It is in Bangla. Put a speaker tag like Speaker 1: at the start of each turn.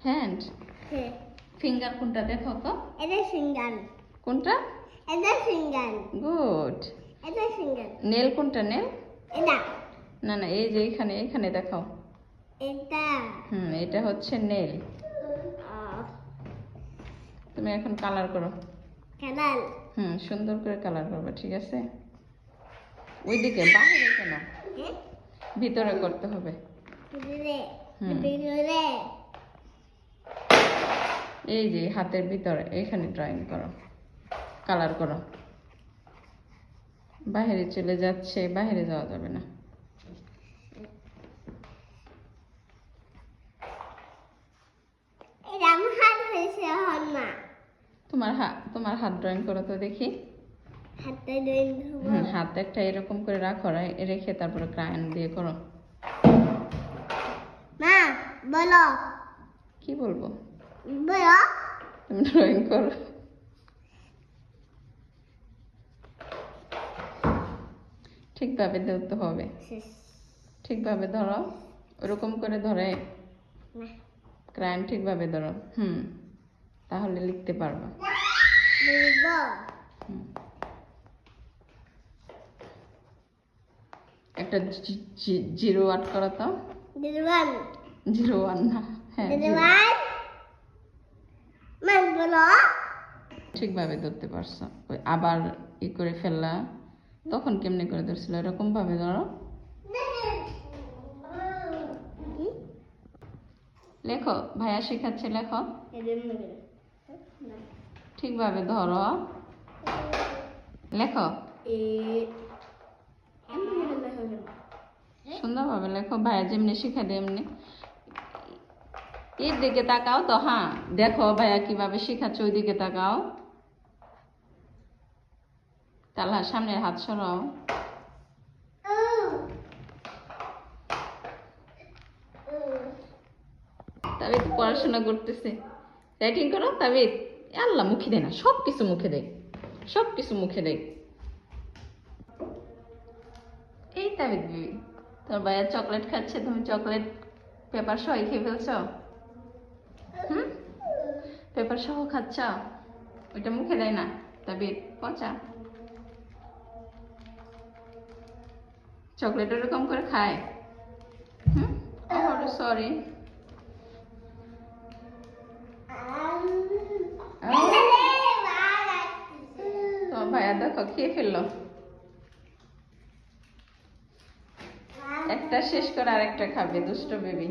Speaker 1: হ্যান্ড
Speaker 2: হ্যাঁ
Speaker 1: ফিঙ্গার কোনটা দেখো তো?
Speaker 2: এটা ফিঙ্গার।
Speaker 1: কোনটা?
Speaker 2: এটা ফিঙ্গার।
Speaker 1: গুড।
Speaker 2: এটা ফিঙ্গার।
Speaker 1: নেল কোনটা? নেল
Speaker 2: এটা
Speaker 1: না না, এই যে এখানে এখানে দেখাও।
Speaker 2: এটা
Speaker 1: এটা হচ্ছে নেল। তুমি এখন কালার করো।
Speaker 2: কালার
Speaker 1: সুন্দর করে কালার করবে, ঠিক আছে? ওইদিকে বাইরে কেন, ভিতরে করতে হবে।
Speaker 2: ভিতরে
Speaker 1: এই যে হাতের ভিতরে এখানে ড্রয়িং করো, কালার করো। বাইরে চলে যাচ্ছে, বাইরে যাওয়া যাবে না।
Speaker 2: এটা আমার হাত হয়েছে এখন না।
Speaker 1: তোমার হাত ড্রয়িং করো তো দেখি।
Speaker 2: হাতটা ড্রয়িং করব।
Speaker 1: হাত একটা এরকম করে রাখো, রেখে তারপরে ক্রায়ন দিয়ে করো।
Speaker 2: মা বলো।
Speaker 1: কি বলবো?
Speaker 2: বলো।
Speaker 1: তুমি ড্রয়িং করো। ঠিকভাবে ধরতে হবে, ঠিকভাবে ধরো। ওরকম করে ধরে ক্রায়ন ঠিকভাবে ধরো। তাহলে লিখতে পারবা। একটা জিরো আট করো তো। 01 না, হ্যাঁ
Speaker 2: বলো।
Speaker 1: ঠিকভাবে ধরতে পারছো। আবার ই করে ফেললা, তখন কেমনে করে ধরছিল? এরকম ভাবে ধরো। লেখো, ভাইয়া শেখাচ্ছে, লেখো। ঠিকভাবে ধরো, লেখো। সুন্দরভাবে লেখো, ভাইয়া যেমনি শিখা দেয় এমনি। এর দিকে তাকাও তো। দেখো ভাইয়া কিভাবে শেখাচ্ছে, ওই দিকে তাকাও। তাহলে সামনের হাত সরাও। তাবিদ পড়াশোনা করতেছে, রাইটিং করো। তাবিদ আল্লাহ মুখে দেয় না, সব কিছু মুখে দেয়, সব কিছু মুখে দেয়। এই তাবিদ বিবি, তোর ভাইয়া চকলেট খাচ্ছে, তুমি চকলেট পেপার সহ খেয়ে ফেলছ। পেপার সহ খাচ্ছ, ওইটা মুখে দেয় না। তাবিদ পচা চকলেট এরকম করে খায়। সরি। তোমার ভাইয়া দেখো খেয়ে ফেললো, একটা শেষ করে আরেকটা খাবে, দুষ্ট বেবি।